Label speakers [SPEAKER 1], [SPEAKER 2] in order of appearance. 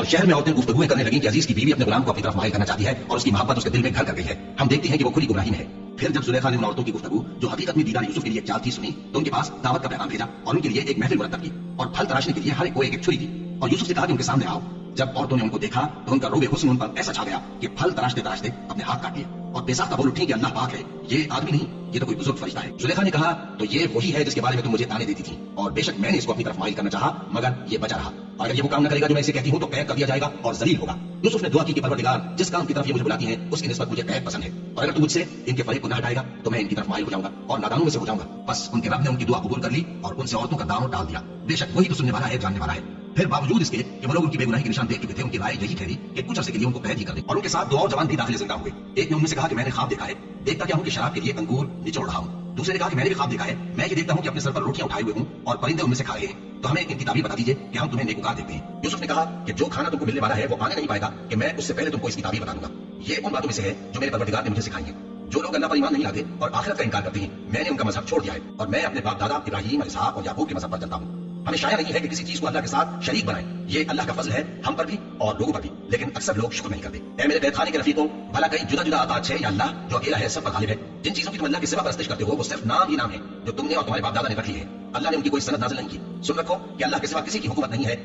[SPEAKER 1] और शहर में औरतें गुफ्तगुएं करने लगी कि अजीज की बीवी अपने गुलाम को अपनी तरफ माहिल करना चाहती है और उसकी मोहब्बत उसके दिल में घर कर गई है। हम देखते हैं कि वो खुली गुमराही में है। फिर जब जुलेखा ने उन औरतों की गुफ्तगू जो हकीकत में दीदार यूसुफ के लिए एक चाल थी सुनी, तो उनके पास दावत का पैगाम भेजा और उनके लिए एक महफिल मुरतब की और फल तराशने के लिए हर एक को एक छुरी दी और यूसुफ से कहा कि उनके सामने आओ। जब औरतों ने उनको देखा तो उनका रोबे हुस्न उन पर ऐसा छा गया कि फल तराशते तराशते अपने हाथ काट लिए और बेसाख्ता बोल उठी कि अल्लाह पाक है, ये आदमी नहीं, ये तो कोई बुजुर्ग फरिश्ता है। जुलेखा ने कहा, तो ये वही है जिसके बारे में तुम मुझे ताने देती थी, और बेशक मैंने इसको अपनी तरफ माइल करना चाहा, मगर ये बचा रहा, और अगर ये वो काम न करेगा जो मैं इसे कहती हूँ तो कैद कर दिया जाएगा और जलील होगा। यूसुफ ने दुआ की कि परवरदिगार, जिस काम की तरफ ये मुझे बुलाती है उसकी निस्बत मुझे कैद पसंद है, और अगर तू मुझसे इनके फरीक को न हटाएगा तो मैं इनकी तरफ माइल हो जाऊंगा और नादानों में से हो जाऊंगा। बस उनके रब ने उनकी दुआ कबूल कर ली और उनसे औरतों का दामन डाल दिया। बेशक वही तो सुनने वाला है, जानने वाला है। फिर बावजूद इसके कि वो लोग उनकी बेगुनाही के निशान देख चुके थे, उनकी राय यही ठहरी कि कुछ अर्से के लिए उनको कैद ही कर दे, और उनके साथ दो और जवान भी दाखिल जिंदा हुए। एक ने उनमें से कहा कि मैंने ख्वाब देखा है, देखता क्या हूँ कि शराब के लिए अंगूर निचोड़ रहा हूँ। दूसरे ने कहा कि मैंने भी ख्वाब देखा है, मैं ये देखता हूँ कि अपने सर पर रोटियां उठाए हुए हूँ और परिंदे उनमें से खा रहे हैं, तो हमें इनकी ताबीर बता दीजिए कि हम तुम्हें नेकूकार देखते हैं। यूसुफ ने कहा कि जो खाना तुमको मिलने वाला है वो आने नहीं पाएगा कि मैं उससे पहले तुमको इसकी ताबीर बता दूंगा। ये उन बातों में से है जो मेरे परवरदिगार ने मुझे सिखाई है। जो लोग अल्लाह पर ईमान नहीं लाते और आखिरत का इनकार करते हैं, मैंने उनका मजहब छोड़ दिया है और मैं अपने बाप दादा इब्राहीम, इसहाक और याकूब के मजहब पर चलता हूँ। हमें शाया नहीं है कि किसी चीज को अल्लाह के साथ शरीक बनाएं, ये अल्लाह का फजल है हम पर भी और लोगों पर भी, लेकिन अक्सर लोग शुक्र नहीं करते। ऐ मेरे कैद खाने के रफीकों, भला कई जुदा जुदा अताज है या अल्लाह जो अकेला है सब पर गालिब है। जिन चीजों की तुम अल्लाह के सिवा परस्तिश करते हो वो सिर्फ नाम ही नाम है जो तुमने और तुम्हारे बाप दादा ने रख ली है। अल्लाह ने उनकी कोई सनद नाज़िल नहीं की। सुन रखो कि अल्लाह के सिवा किसी की हुकूमत नहीं है